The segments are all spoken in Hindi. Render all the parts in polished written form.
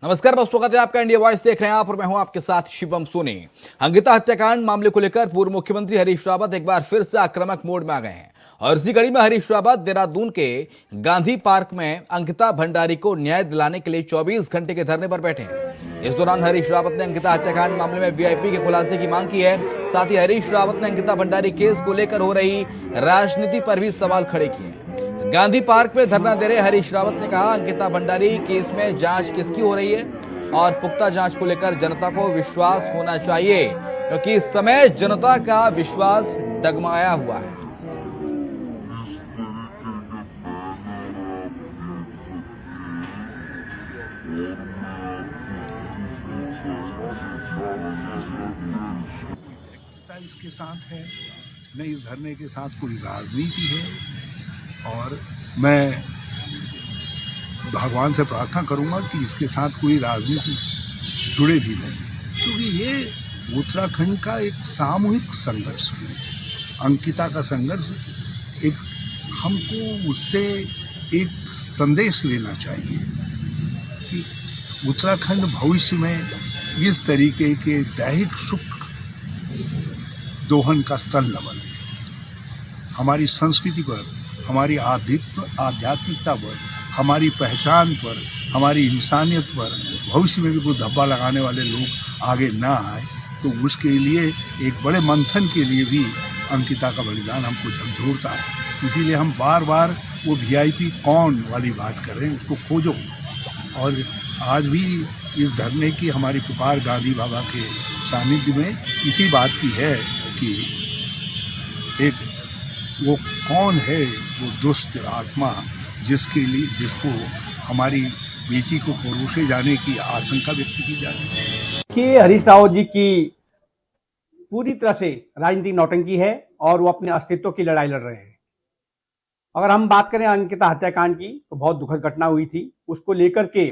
नमस्कार, बहुत स्वागत है आपका। इंडिया वॉइस देख रहे हैं आप और मैं हूं आपके साथ शिवम सोनी। अंकिता हत्याकांड मामले को लेकर पूर्व मुख्यमंत्री हरीश रावत एक बार फिर से आक्रामक मोड में आ गए हैं और इसी कड़ी में हरीश रावत देहरादून के गांधी पार्क में अंकिता भंडारी को न्याय दिलाने के लिए 24 घंटे के धरने पर बैठे हैं। इस दौरान हरीश रावत ने अंकिता हत्याकांड मामले में वीआईपी के खुलासे की मांग की है। साथ ही हरीश रावत ने अंकिता भंडारी केस को लेकर हो रही राजनीति पर भी सवाल खड़े किए हैं। गांधी पार्क में धरना दे रहे हरीश रावत ने कहा, अंकिता भंडारी केस में जांच किसकी हो रही है और पुख्ता जांच को लेकर जनता को विश्वास होना चाहिए, क्योंकि इस समय जनता का विश्वास डगमगाया हुआ है। इसके साथ है न इस धरने के साथ कोई राजनीति है, और मैं भगवान से प्रार्थना करूंगा कि इसके साथ कोई राजनीति जुड़े भी नहीं, क्योंकि ये उत्तराखंड का एक सामूहिक संघर्ष है। अंकिता का संघर्ष एक, हमको उससे एक संदेश लेना चाहिए कि उत्तराखंड भविष्य में इस तरीके के दैहिक सुख दोहन का स्थल न बने। हमारी संस्कृति पर, हमारी आध्यात्मिकता पर, हमारी पहचान पर, हमारी इंसानियत पर भविष्य में भी कोई धब्बा लगाने वाले लोग आगे ना आए, तो उसके लिए एक बड़े मंथन के लिए भी अंकिता का बलिदान हमको झकझोरता है। इसीलिए हम बार बार वो वीआईपी कौन वाली बात कर रहे हैं, उसको खोजो। और आज भी इस धरने की हमारी पुकार गांधी बाबा के सानिध्य में इसी बात की है कि एक वो कौन है वो दुष्ट आत्मा जिसको हमारी बेटी को परोसे जाने की आशंका व्यक्त की जा रही है। कि हरीश रावत जी की पूरी तरह से राजनीतिक नौटंकी है और वो अपने अस्तित्व की लड़ाई लड़ रहे हैं। अगर हम बात करें अंकिता हत्याकांड की, तो बहुत दुखद घटना हुई थी। उसको लेकर के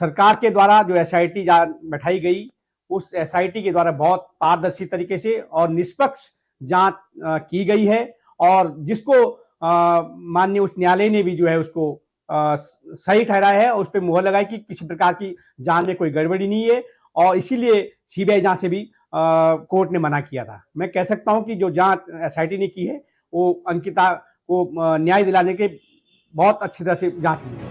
सरकार के द्वारा जो एसआईटी बैठाई गई, उस एसआईटी के द्वारा बहुत पारदर्शी तरीके से और निष्पक्ष जांच की गई है, और जिसको माननीय उच्च न्यायालय ने भी जो है उसको सही ठहराया है और उस पर मुहर लगाई कि किसी प्रकार की जांच में कोई गड़बड़ी नहीं है, और इसीलिए सीबीआई जांच से भी कोर्ट ने मना किया था। मैं कह सकता हूं कि जो जांच एसआईटी ने की है वो अंकिता को न्याय दिलाने के बहुत अच्छी तरह से जांच हुई है।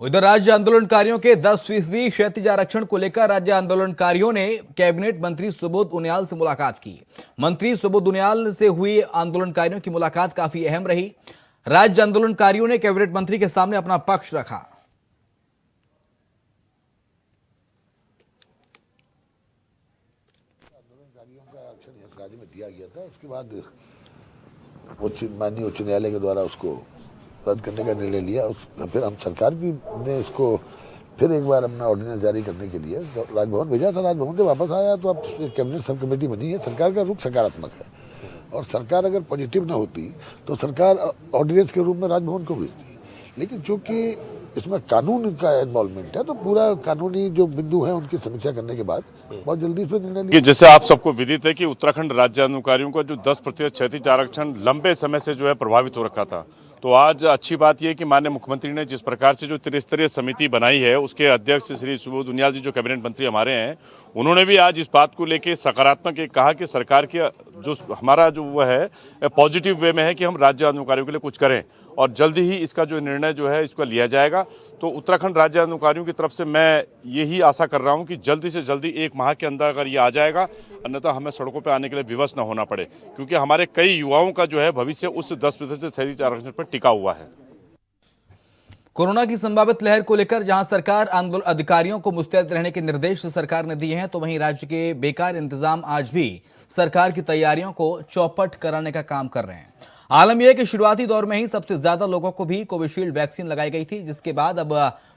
उधर राज्य आंदोलनकारियों के 10% क्षैतिज आरक्षण को लेकर राज्य आंदोलनकारियों ने कैबिनेट मंत्री सुबोध उनियाल से मुलाकात की। मंत्री सुबोध उनियाल से हुई आंदोलनकारियों की मुलाकात काफी अहम रही। राज्य आंदोलनकारियों ने कैबिनेट मंत्री के सामने अपना पक्ष रखा। आंदोलनकारियों का आरक्षण इस राज्य में दिया गया था, उसके बाद माननीय उच्च न्यायालय के द्वारा उसको रद्द करने का निर्णय लिया। फिर हम सरकार की ने इसको फिर एक बार अपना ऑर्डिनेंस जारी करने के लिए राजभवन भेजा था। राजभवन से वापस आया तो अब कैबिनेट सब कमेटी बनी है। सरकार का रुख सकारात्मक है, और सरकार अगर पॉजिटिव ना होती तो सरकार ऑर्डिनेंस के रूप में राजभवन को भेजती। लेकिन चूंकि इसमें कानून का इन्वॉल्वमेंट है, तो पूरा कानूनी जो बिंदु है उनकी समीक्षा करने के बाद बहुत जल्दी इस पर निर्णय लिया। जैसे आप सबको विदित है कि उत्तराखंड राज्य आंदोलनकारियों का जो 10% क्षैतिज आरक्षण लंबे समय से जो है प्रभावित हो रखा था, तो आज अच्छी बात यह है कि माननीय मुख्यमंत्री ने जिस प्रकार से जो त्रिस्तरीय समिति बनाई है, उसके अध्यक्ष श्री सुबोध उनियाल जी जो कैबिनेट मंत्री हमारे हैं, उन्होंने भी आज इस बात को लेकर सकारात्मक एक कहा कि सरकार के जो हमारा जो वो है पॉजिटिव वे में है कि हम राज्य आंदोलनकारियों के लिए कुछ करें, और जल्दी ही इसका जो निर्णय जो है इसको लिया जाएगा। तो उत्तराखंड राज्य आंदोलनकारियों की तरफ से मैं यही आशा कर रहा हूं कि जल्दी से जल्दी 1 माह के अंदर अगर ये आ जाएगा, अन्यथा हमें सड़कों पर आने के लिए विवश न होना पड़े, क्योंकि हमारे कई युवाओं का जो है भविष्य उस 10% क्षैतिज आरक्षण पर टिका हुआ है। कोरोना की संभावित लहर को लेकर जहां सरकार आंदोलन अधिकारियों को मुस्तैद रहने के निर्देश सरकार ने दिए हैं, तो वहीं राज्य के बेकार इंतजाम आज भी सरकार की तैयारियों को चौपट कराने का काम कर रहे हैं। आलम यह कि शुरुआती दौर में ही सबसे ज्यादा लोगों को भी कोविशील्ड वैक्सीन लगाई गई थी, जिसके बाद अब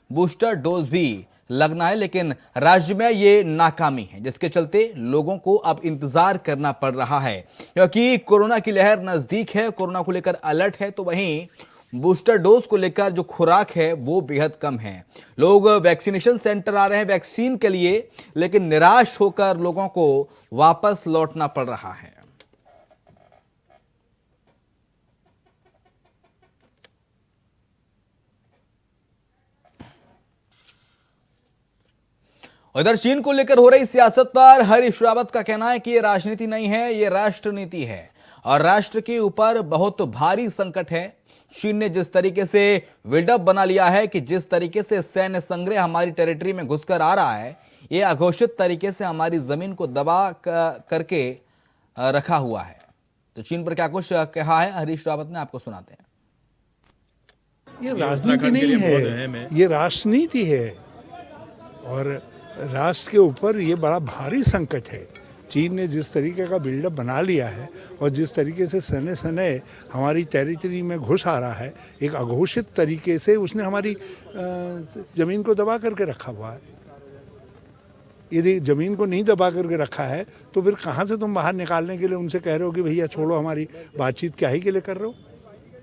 बूस्टर डोज भी लगना है, लेकिन राज्य में ये नाकामी है, जिसके चलते लोगों को अब इंतजार करना पड़ रहा है, क्योंकि कोरोना की लहर नजदीक है, कोरोना को लेकर अलर्ट है, तो वहीं बूस्टर डोज को लेकर जो खुराक है वो बेहद कम है। लोग वैक्सीनेशन सेंटर आ रहे हैं वैक्सीन के लिए, लेकिन निराश होकर लोगों को वापस लौटना पड़ रहा है। उधर चीन को लेकर हो रही सियासत पर हरीश रावत का कहना है कि ये राजनीति नहीं है, ये राष्ट्र नीति है और राष्ट्र के ऊपर बहुत भारी संकट है। चीन ने जिस तरीके से बिल्डअप बना लिया है कि जिस तरीके से सैन्य संग्रह हमारी टेरिटरी में घुसकर आ रहा है, ये अघोषित तरीके से हमारी जमीन को दबा करके रखा हुआ है। तो चीन पर क्या कुछ कहा है हरीश रावत ने, आपको सुनाते हैं। ये राजनीति नहीं है, ये राष्ट्रनीति है और राष्ट्र के ऊपर ये बड़ा भारी संकट है। चीन ने जिस तरीके का बिल्डअप बना लिया है और जिस तरीके से सने सने हमारी टेरिटरी में घुस आ रहा है, एक अघोषित तरीके से उसने हमारी ज़मीन को दबा करके रखा हुआ है। यदि ज़मीन को नहीं दबा करके रखा है तो फिर कहाँ से तुम बाहर निकालने के लिए उनसे कह रहे हो कि भैया छोड़ो, हमारी बातचीत क्या ही के लिए कर रहे हो।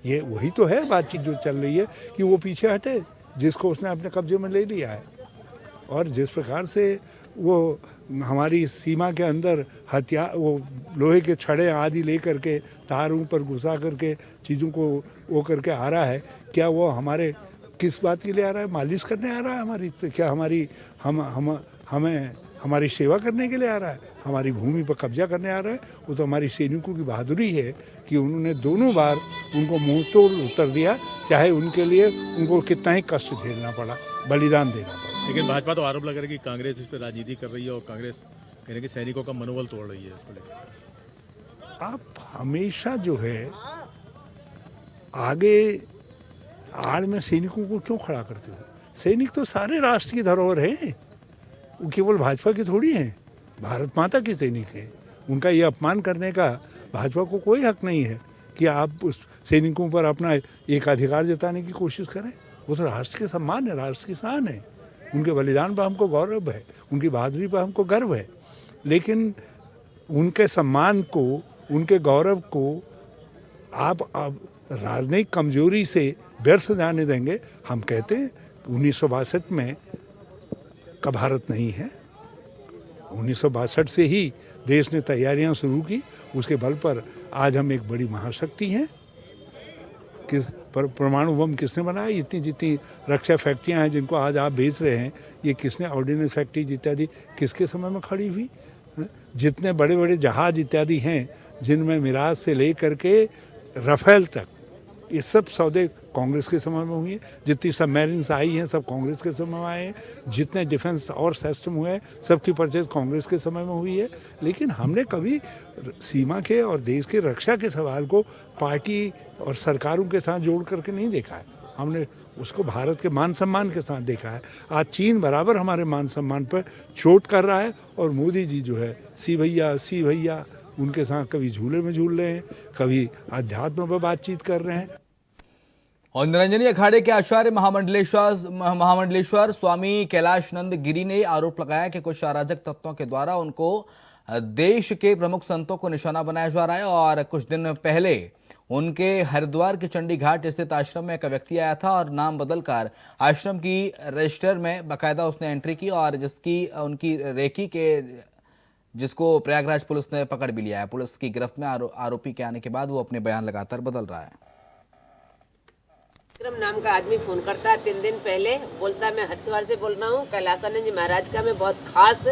ये वही तो है बातचीत जो चल रही है कि वो पीछे हटे जिसको उसने अपने कब्जे में ले लिया है। और जिस प्रकार से वो हमारी सीमा के अंदर हथियार, वो लोहे के छड़े आदि ले करके तारों पर घुसा करके चीज़ों को वो करके आ रहा है, क्या वो हमारे किस बात के लिए आ रहा है? मालिश करने आ रहा है हमारी? तो क्या हमारी हमें हमारी सेवा करने के लिए आ रहा है? हमारी भूमि पर कब्जा करने आ रहा है? वो तो हमारी सैनिकों की बहादुरी है कि उन्होंने दोनों बार उनको मुंह तोड़ उत्तर दिया, चाहे उनके लिए उनको कितना ही कष्ट झेलना पड़ा, बलिदान देना पड़ा। लेकिन भाजपा तो आरोप लगा रही है कि कांग्रेस इस पर राजनीति कर रही है और कांग्रेस कह रही है कि सैनिकों का मनोबल तोड़ रही है इसको लेकर। आप हमेशा जो है आगे आड़ में सैनिकों को क्यों खड़ा करते हो? सैनिक तो सारे राष्ट्र की धरोहर है, वो केवल भाजपा की थोड़ी हैं, भारत माता की सैनिक है। उनका ये अपमान करने का भाजपा को कोई हक नहीं है कि आप उस सैनिकों पर अपना एक अधिकार जताने की कोशिश करें। वो तो राष्ट्र के सम्मान है, राष्ट्र की शान है। उनके बलिदान पर हमको गौरव है, उनकी बहादुरी पर हमको गर्व है, लेकिन उनके सम्मान को, उनके गौरव को आप राजनयिक कमजोरी से व्यर्थ जाने देंगे? हम कहते हैं 1962 में का भारत नहीं है। 1962 से ही देश ने तैयारियां शुरू की, उसके बल पर आज हम एक बड़ी महाशक्ति हैं। किस परमाणु बम किसने बनाया? इतनी जितनी रक्षा फैक्ट्रियां हैं जिनको आज आप बेच रहे हैं, ये किसने? ऑर्डिनेंस फैक्ट्री इत्यादि किसके समय में खड़ी हुई? जितने बड़े बड़े जहाज इत्यादि हैं जिनमें मिराज से लेकर के राफेल तक, ये सब सौदे कांग्रेस के समय में हुई है। जितनी सबमरीन्स आई हैं सब कांग्रेस के समय में आए हैं। जितने डिफेंस और सिस्टम हुए हैं सबकी परचेज कांग्रेस के समय में हुई है। लेकिन हमने कभी सीमा के और देश की रक्षा के सवाल को पार्टी और सरकारों के साथ जोड़ करके नहीं देखा है। हमने उसको भारत के मान सम्मान के साथ देखा है। आज चीन बराबर हमारे मान सम्मान पर चोट कर रहा है और मोदी जी जो है सी भैया उनके साथ कभी झूले में झूल रहे हैं, कभी अध्यात्म पर बातचीत कर रहे हैं। और निरंजनी अखाड़े के आचार्य महामंडलेश्वर स्वामी कैलाश नंद गिरी ने आरोप लगाया कि कुछ अराजक तत्वों के द्वारा उनको देश के प्रमुख संतों को निशाना बनाया जा रहा है। और कुछ दिन पहले उनके हरिद्वार के चंडी घाट स्थित आश्रम में एक व्यक्ति आया था और नाम बदलकर आश्रम की रजिस्टर में बाकायदा उसने एंट्री की, और जिसकी उनकी रेकी के जिसको प्रयागराज पुलिस ने पकड़ भी लिया है। पुलिस की गिरफ्त में आरोपी के आने के बाद वो अपने बयान लगातार बदल रहा है। विक्रम नाम का आदमी फोन करता है 3 दिन पहले, बोलता है मैं हरिद्वार से बोल रहा हूँ, कैलाशानंद जी महाराज का मैं बहुत खास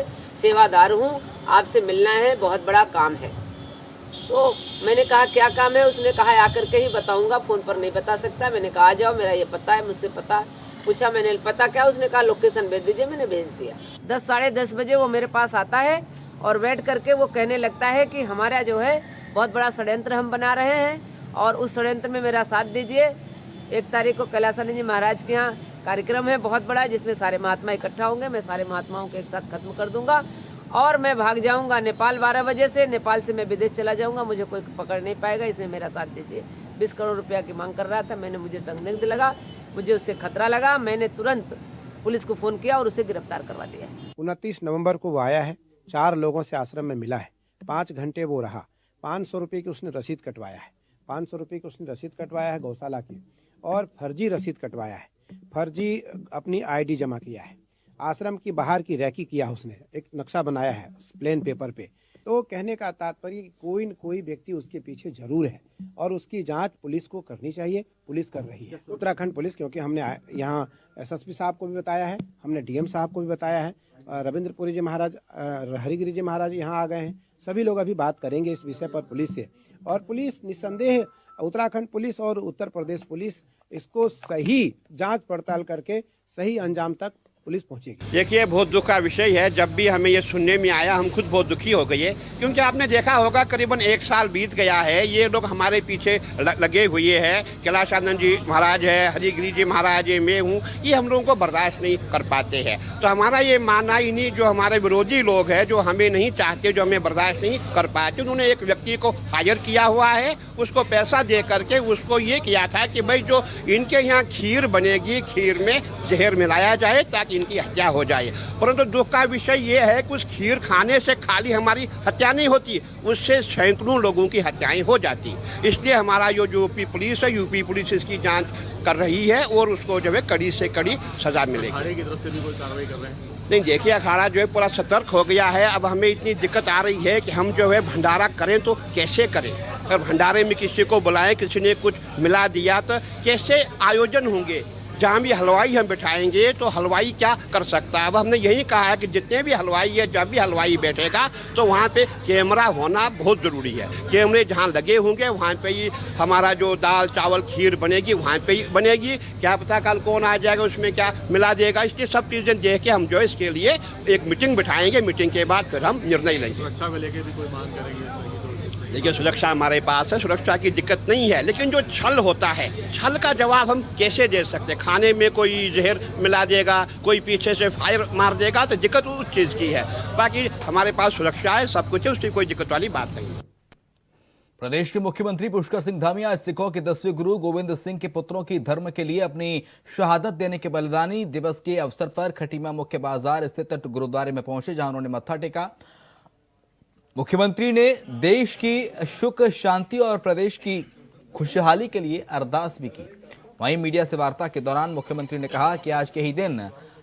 सेवादार हूँ, आपसे मिलना है, बहुत बड़ा काम है। तो मैंने कहा क्या काम है? उसने कहा आकर के ही बताऊंगा, फोन पर नहीं बता सकता। मैंने कहा आ जाओ, मेरा ये पता है, मुझसे पता पूछा। मैंने पता क्या? उसने कहा लोकेशन भेज दीजिए। मैंने भेज दिया। 10 साढ़े 10 बजे वो मेरे पास आता है और बैठ करके वो कहने लगता है कि हमारा जो है बहुत बड़ा षड्यंत्र हम बना रहे हैं और उस षड्यंत्र में मेरा साथ दीजिए। 1 तारीख को कैलाशानंद जी महाराज के यहाँ कार्यक्रम है बहुत बड़ा, जिसमें सारे महात्मा इकट्ठा होंगे। मैं सारे महात्माओं को एक साथ खत्म कर दूंगा और मैं भाग जाऊंगा नेपाल 12 बजे से। नेपाल से मैं विदेश चला जाऊंगा, मुझे कोई पकड़ नहीं पाएगा, इसमें मेरा साथ दीजिए। 20 करोड़ रुपया की मांग कर रहा था। मुझे संदिग्ध लगा, मुझे उससे खतरा लगा। मैंने तुरंत पुलिस को फ़ोन किया और उसे गिरफ्तार करवा दिया। 29 नवंबर को वो आया है, 4 लोगों से आश्रम में मिला है, 5 घंटे वो रहा, 500 रुपये की उसने रसीद कटवाया है, 500 रुपये की उसने रसीद कटवाया है गौशाला की, और फर्जी रसीद कटवाया है, फर्जी अपनी आईडी जमा किया है, आश्रम की बाहर की रैकी किया उसने, एक नक्शा बनाया है प्लेन पेपर पे। तो कहने का तात्पर्य कोई न कोई व्यक्ति उसके पीछे जरूर है और उसकी जांच पुलिस को करनी चाहिए, पुलिस कर रही है। उत्तराखंड पुलिस, क्योंकि हमने यहाँ एसएसपी साहब को भी बताया है, हमने डीएम साहब को भी बताया है, रविंद्रपुरी जी महाराज, हरिगिरी जी महाराज यहाँ आ गए हैं, सभी लोग अभी बात करेंगे इस विषय पर पुलिस से। और पुलिस निस्संदेह, उत्तराखंड पुलिस और उत्तर प्रदेश पुलिस इसको सही जांच पड़ताल करके सही अंजाम तक पुलिस पहुंचेगी। देखिए, बहुत दुख का विषय है। जब भी हमें ये सुनने में आया हम खुद बहुत दुखी हो गए, क्योंकि आपने देखा होगा करीबन 1 साल बीत गया है, ये लोग हमारे पीछे लगे हुए हैं। कैलाशानंद जी महाराज है, हरिगिरी जी महाराज है, मैं हूँ, ये हम लोगों को बर्दाश्त नहीं कर पाते हैं। तो हमारा ये मानना ही नहीं, जो हमारे विरोधी लोग हैं, जो हमें नहीं चाहते, जो हमें बर्दाश्त नहीं कर पाते, उन्होंने एक व्यक्ति को हायर किया हुआ है, उसको पैसा दे करके उसको ये किया था कि भाई जो इनके यहाँ खीर बनेगी, खीर में जहर मिलाया जाए ताकि इनकी हत्या हो जाए। परंतु दुख का विषय ये है कि उस खीर खाने से खाली हमारी हत्या नहीं होती, उससे सैकड़ों लोगों की हत्याएं हो जाती। इसलिए हमारा जो यूपी पुलिस है, यूपी पुलिस इसकी जांच कर रही है और उसको जो है कड़ी से कड़ी सजा मिलेगी। अखाड़े की तरफ से भी कोई कार्रवाई कर रहे हैं? नहीं, देखिए, अखाड़ा जो है पूरा सतर्क हो गया है। अब हमें इतनी दिक्कत आ रही है कि हम जो है भंडारा करें तो कैसे करें। अगर भंडारे में किसी को बुलाएं, किसी ने कुछ मिला दिया तो कैसे आयोजन होंगे। जहाँ भी हलवाई हम बिठाएंगे तो हलवाई क्या कर सकता है। अब हमने यही कहा है कि जितने भी हलवाई है, जब भी हलवाई बैठेगा तो वहाँ पे कैमरा होना बहुत ज़रूरी है। कैमरे जहाँ लगे होंगे वहाँ पे ही हमारा जो दाल चावल खीर बनेगी वहाँ पे ही बनेगी। क्या पता कल कौन आ जाएगा, उसमें क्या मिला देगा। इसलिए सब चीज़ें देख के हम जो है इसके लिए एक मीटिंग बिठाएंगे। मीटिंग के बाद फिर हम निर्णय लेंगे। सुरक्षा को लेकर भी कोई मांग करेंगे? देखिए, सुरक्षा हमारे पास है, सुरक्षा की दिक्कत नहीं है, लेकिन जो छल होता है, छल का जवाब हम कैसे दे सकते हैं। खाने में कोई जहर मिला देगा, कोई पीछे से फायर मार देगा तो दिक्कत उस चीज़ की है। बाकी हमारे पास सुरक्षा है, सब कुछ है, उसकी कोई दिक्कत वाली बात नहीं है। प्रदेश के मुख्यमंत्री पुष्कर सिंह धामी आज सिखों के 10वें गुरु गोविंद सिंह के पुत्रों की धर्म के लिए अपनी शहादत देने के बलिदानी दिवस के अवसर पर खटीमा मुख्य बाजार स्थित गुरुद्वारे में पहुंचे, जहां उन्होंने मत्था टेका। मुख्यमंत्री ने देश की सुख शांति और प्रदेश की खुशहाली के लिए अरदास भी की। वहीं मीडिया से वार्ता के दौरान मुख्यमंत्री ने कहा कि आज के ही दिन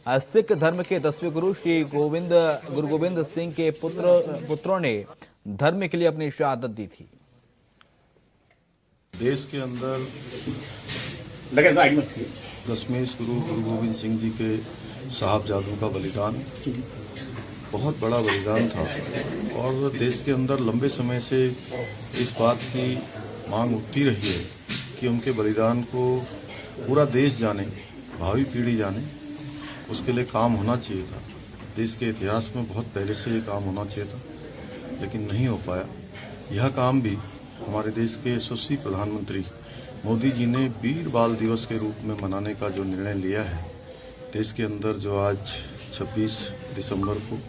सिख धर्म के 10वें गुरु श्री गुरु गोविंद सिंह के पुत्रों ने धर्म के लिए अपनी शहादत दी थी। देश के अंदर 10वें गुरु गोविंद सिंह जी के साहबजादों का बलिदान बहुत बड़ा बलिदान था और देश के अंदर लंबे समय से इस बात की मांग उठती रही है कि उनके बलिदान को पूरा देश जाने, भावी पीढ़ी जाने, उसके लिए काम होना चाहिए था। देश के इतिहास में बहुत पहले से ये काम होना चाहिए था, लेकिन नहीं हो पाया। यह काम भी हमारे देश के यशस्वी प्रधानमंत्री मोदी जी ने वीर बाल दिवस के रूप में मनाने का जो निर्णय लिया है, देश के अंदर जो आज 26 दिसंबर को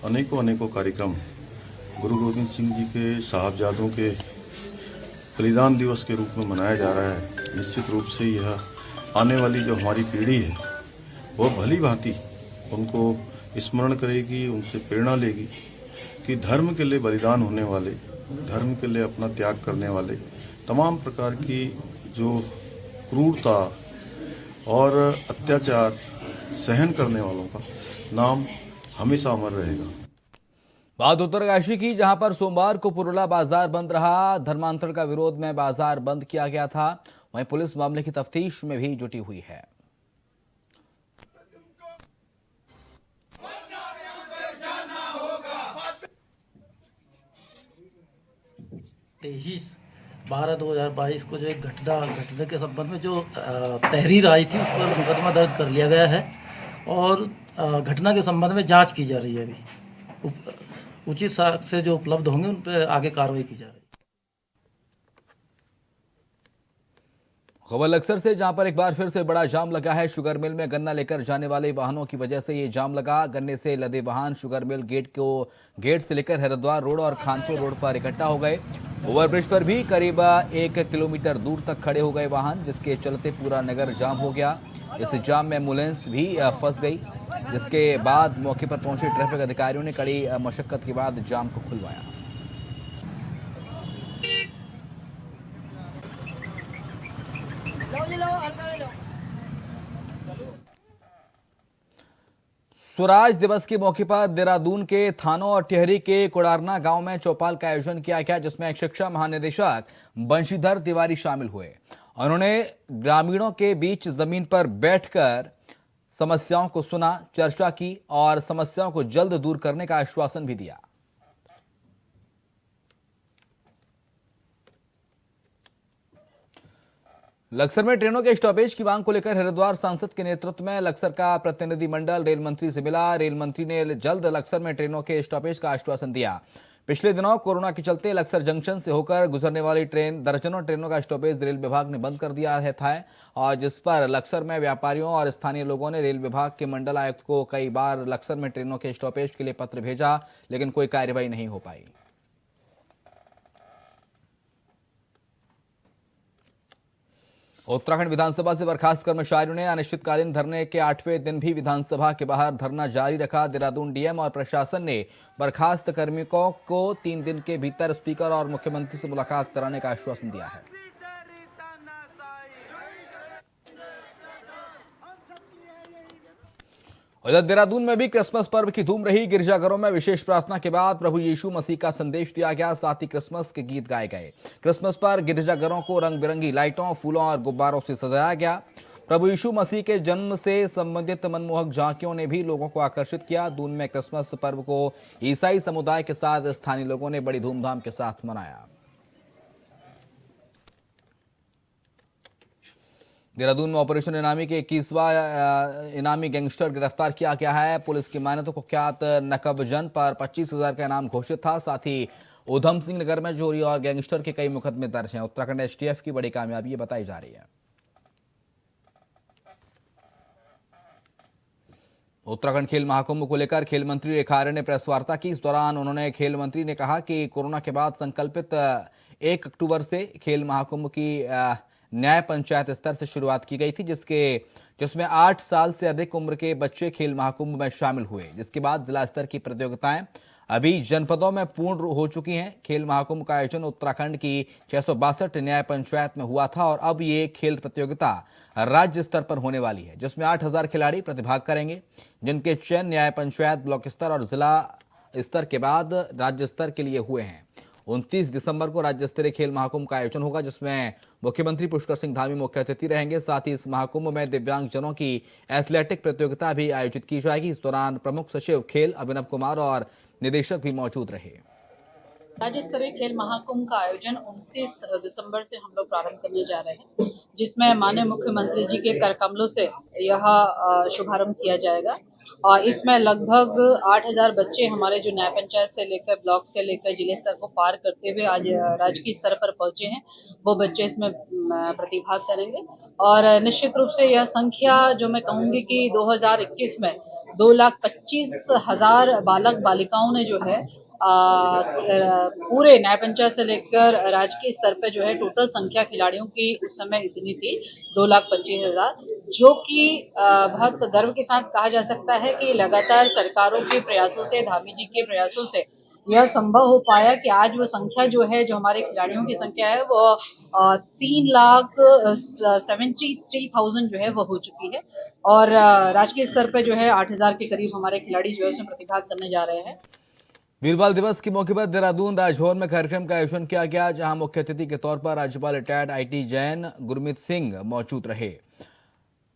अनेकों कार्यक्रम गुरु गोविंद सिंह जी के साहबजादों के बलिदान दिवस के रूप में मनाया जा रहा है। निश्चित रूप से यह आने वाली जो हमारी पीढ़ी है वो भली भांति उनको स्मरण करेगी, उनसे प्रेरणा लेगी कि धर्म के लिए बलिदान होने वाले, धर्म के लिए अपना त्याग करने वाले तमाम प्रकार की जो क्रूरता और अत्याचार सहन करने वालों का नाम हमेशा अमर रहेगा। बात उत्तरकाशी की, जहां पर सोमवार को पुरुला बाजार बंद रहा। धर्मांतरण का विरोध में बाजार बंद किया गया था। वहीं पुलिस मामले की तफ्तीश में भी जुटी हुई है। तेईस 12/2022 को जो एक घटना के संबंध में जो तहरीर आई थी उस पर मुकदमा दर्ज कर लिया गया है और घटना के संबंध में जांच की जा रही है। अभी उचित साक्ष्य जो उपलब्ध होंगे उन पर आगे कार्रवाई की जा रही है। खबर लक्सर से, जहां पर एक बार फिर से बड़ा जाम लगा है। शुगर मिल में गन्ना लेकर जाने वाले वाहनों की वजह से ये जाम लगा। गन्ने से लदे वाहन शुगर मिल गेट से लेकर हरिद्वार रोड और खानपुर रोड पर इकट्ठा हो गए। ओवरब्रिज पर भी करीब 1 किलोमीटर दूर तक खड़े हो गए वाहन, जिसके चलते पूरा नगर जाम हो गया। इस जाम में एम्बुलेंस भी फंस गई, जिसके बाद मौके पर पहुंचे ट्रैफिक अधिकारियों ने कड़ी मशक्कत के बाद जाम को खुलवाया। स्वराज दिवस के मौके पर देहरादून के थानों और टिहरी के कोडारना गांव में चौपाल का आयोजन किया गया, जिसमें एक शिक्षा महानिदेशक बंशीधर तिवारी शामिल हुए। उन्होंने ग्रामीणों के बीच जमीन पर बैठकर समस्याओं को सुना, चर्चा की और समस्याओं को जल्द दूर करने का आश्वासन भी दिया। लक्सर में ट्रेनों के स्टॉपेज की मांग को लेकर हरिद्वार सांसद के नेतृत्व में लक्सर का प्रतिनिधिमंडल रेल मंत्री से मिला। रेल मंत्री ने जल्द लक्सर में ट्रेनों के स्टॉपेज का आश्वासन दिया। पिछले दिनों कोरोना के चलते लक्सर जंक्शन से होकर गुजरने वाली दर्जनों ट्रेनों का स्टॉपेज रेल विभाग ने बंद कर दिया था, और जिस पर लक्सर में व्यापारियों और स्थानीय लोगों ने रेल विभाग के मंडल आयुक्त को कई बार लक्सर में ट्रेनों के स्टॉपेज के लिए पत्र भेजा, लेकिन कोई कार्रवाई नहीं हो पाई। उत्तराखंड विधानसभा से बर्खास्त कर्मचारियों ने अनिश्चितकालीन धरने के 8वें दिन भी विधानसभा के बाहर धरना जारी रखा। देहरादून डीएम और प्रशासन ने बर्खास्त कार्मिकों को 3 दिन के भीतर स्पीकर और मुख्यमंत्री से मुलाकात कराने का आश्वासन दिया है। उधर देहरादून में भी क्रिसमस पर्व की धूम रही। गिरजाघरों में विशेष प्रार्थना के बाद प्रभु यीशु मसीह का संदेश दिया गया, साथ ही क्रिसमस के गीत गाए गए। क्रिसमस पर गिरजाघरों को रंग बिरंगी लाइटों, फूलों और गुब्बारों से सजाया गया। प्रभु यीशु मसीह के जन्म से संबंधित मनमोहक झांकियों ने भी लोगों को आकर्षित किया। दून में क्रिसमस पर्व को ईसाई समुदाय के साथ स्थानीय लोगों ने बड़ी धूमधाम के साथ मनाया। देहरादून में ऑपरेशन इनामी के 21वां इनामी गैंगस्टर गिरफ्तार किया गया है। पुलिस की माने तो कुख्यात नकबजन पर 25,000 का इनाम घोषित था। साथ ही उधम सिंह नगर में चोरी और गैंगस्टर के कई मुकदमे दर्ज हैं। उत्तराखंड एसटीएफ की बड़ी कामयाबी बताई जा रही है। उत्तराखंड खेल महाकुंभ को लेकर खेल मंत्री रेखा आर्य ने प्रेस वार्ता की। इस दौरान उन्होंने खेल मंत्री ने कहा कि कोरोना के बाद संकल्पित 1 अक्टूबर से खेल महाकुंभ की न्याय पंचायत स्तर से शुरुआत की गई थी, जिसमें 8 साल से अधिक उम्र के बच्चे खेल महाकुंभ में शामिल हुए, जिसके बाद जिला स्तर की प्रतियोगिताएं अभी जनपदों में पूर्ण हो चुकी हैं। खेल महाकुंभ का आयोजन उत्तराखंड की 662 न्याय पंचायत में हुआ था और अब ये खेल प्रतियोगिता राज्य स्तर पर होने वाली है, जिसमें 8,000 खिलाड़ी प्रतिभाग करेंगे, जिनके चयन न्याय पंचायत, ब्लॉक स्तर और जिला स्तर के बाद राज्य स्तर के लिए हुए हैं। 29 दिसंबर को राज्य स्तरीय खेल महाकुंभ का आयोजन होगा, जिसमें मुख्यमंत्री पुष्कर सिंह धामी मुख्य अतिथि रहेंगे। साथ ही इस महाकुंभ में दिव्यांगजनों की एथलेटिक प्रतियोगिता भी आयोजित की जाएगी। इस दौरान प्रमुख सचिव खेल अभिनव कुमार और निदेशक भी मौजूद रहे। राज्य स्तरीय खेल महाकुंभ का आयोजन 29 दिसंबर से हम लोग प्रारंभ करने जा रहे हैं, जिसमें माननीय मुख्यमंत्री जी के कर कमलों से यह शुभारंभ किया जाएगा। और इसमें लगभग 8,000 बच्चे हमारे जो न्याय पंचायत से लेकर ब्लॉक से लेकर जिले स्तर को पार करते हुए आज राजकीय स्तर पर पहुंचे हैं, वो बच्चे इसमें प्रतिभाग करेंगे। और निश्चित रूप से यह संख्या जो मैं कहूंगी कि 2021 में 2,25,000 बालक बालिकाओं ने जो है पूरे न्याय पंचायत से लेकर राजकीय स्तर पे जो है टोटल संख्या खिलाड़ियों की उस समय इतनी थी 2,25,000, जो कि बहुत गर्व के साथ कहा जा सकता है कि लगातार सरकारों के प्रयासों से, धामी जी के प्रयासों से यह संभव हो पाया कि आज वो संख्या जो है, जो हमारे खिलाड़ियों की संख्या है, वो 3,73,000 जो है वो हो चुकी है। और राजकीय स्तर पे जो है 8,000 के करीब हमारे खिलाड़ी जो है उसमें प्रतिभाग करने जा रहे हैं। वीरबाल दिवस के मौके पर देहरादून राजभवन में कार्यक्रम का आयोजन किया गया, जहां मुख्य अतिथि के तौर पर राज्यपाल रिटायर्ड आईटी जैन गुरमीत सिंह मौजूद रहे।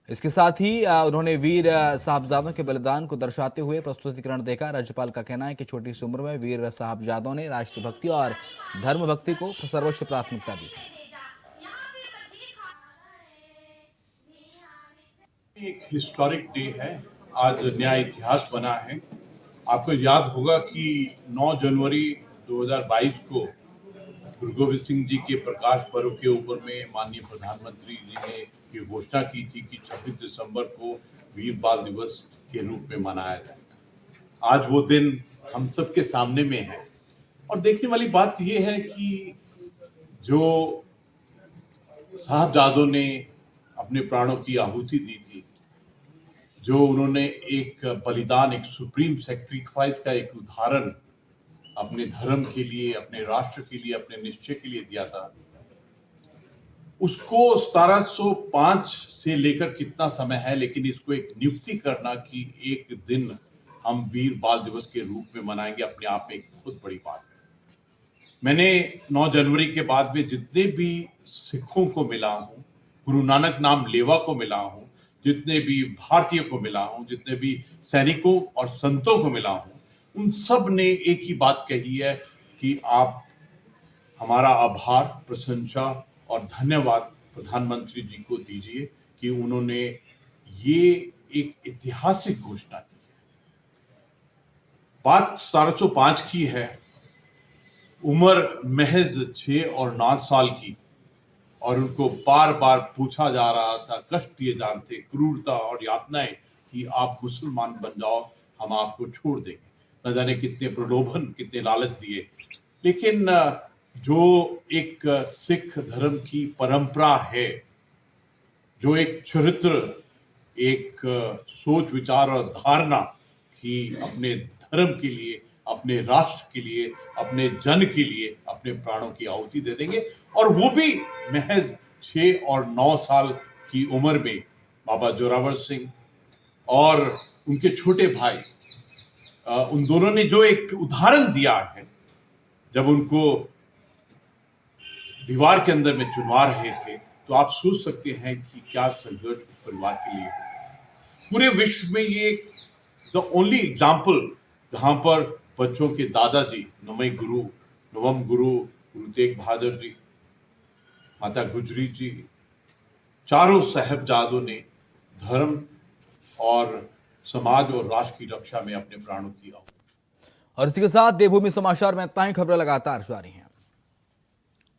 इसके साथ ही उन्होंने वीर साहबजादों के बलिदान को दर्शाते हुए प्रस्तुतिकरण देखा। राज्यपाल का कहना है कि छोटी सी उम्र में वीर साहबजादों ने राष्ट्रभक्ति और धर्मभक्ति को सर्वोच्च प्राथमिकता दी। एक हिस्टोरिक डे है, आज नया इतिहास बना है। आपको याद होगा कि 9 जनवरी 2022 को गुरु गोविंद सिंह जी के प्रकाश पर्व के ऊपर में माननीय प्रधानमंत्री जी ने ये घोषणा की थी कि 26 दिसंबर को वीर बाल दिवस के रूप में मनाया जाएगा। आज वो दिन हम सबके सामने में है और देखने वाली बात ये है कि जो साहबजादों ने अपने प्राणों की आहुति दी थी, जो उन्होंने एक बलिदान, एक सुप्रीम सैक्रिफाइस का एक उदाहरण अपने धर्म के लिए, अपने राष्ट्र के लिए, अपने निश्चय के लिए दिया था, उसको 1705 से लेकर कितना समय है, लेकिन इसको एक नियुक्ति करना कि एक दिन हम वीर बाल दिवस के रूप में मनाएंगे, अपने आप में एक बहुत बड़ी बात है। मैंने 9 जनवरी के बाद में जितने भी सिखों को मिला हूं, गुरु नानक नाम लेवा को मिला हूं, जितने भी भारतीय को मिला हूं, जितने भी सैनिकों और संतों को मिला हूं, उन सब ने एक ही बात कही है कि आप हमारा आभार, प्रशंसा और धन्यवाद प्रधानमंत्री जी को दीजिए कि उन्होंने ये एक ऐतिहासिक घोषणा की है। बात 1705 की है, उम्र महज 6 और 9 साल की, और उनको बार बार पूछा जा रहा था, कष्ट दिए जा रहे थे, क्रूरता और यातनाएं कि आप मुसलमान बन जाओ, हम आपको छोड़ देंगे। न जाने कितने प्रलोभन, कितने लालच दिए, लेकिन जो एक सिख धर्म की परंपरा है, जो एक चरित्र, एक सोच विचार और धारणा कि अपने धर्म के लिए, अपने राष्ट्र के लिए, अपने जन के लिए अपने प्राणों की आहुति दे देंगे, और वो भी महज 6 और 9 साल की उम्र में बाबा जोरावर सिंह और उनके छोटे भाई, उन दोनों ने जो एक उदाहरण दिया है, जब उनको दीवार के अंदर में चुनवा रहे थे, तो आप सोच सकते हैं कि क्या संघर्ष उस परिवार के लिए हो। पूरे विश्व में ये द ओनली एग्जाम्पल जहां पर बच्चों के दादाजी नवम गुरु गुरु तेग बहादुर जी, माता गुजरी जी, चारों साहबजादों ने धर्म और समाज और राष्ट्र की रक्षा में अपने प्राणों की आहुति। और इसी के साथ देवभूमि समाचार में इतना ही। खबरें लगातार जारी हैं।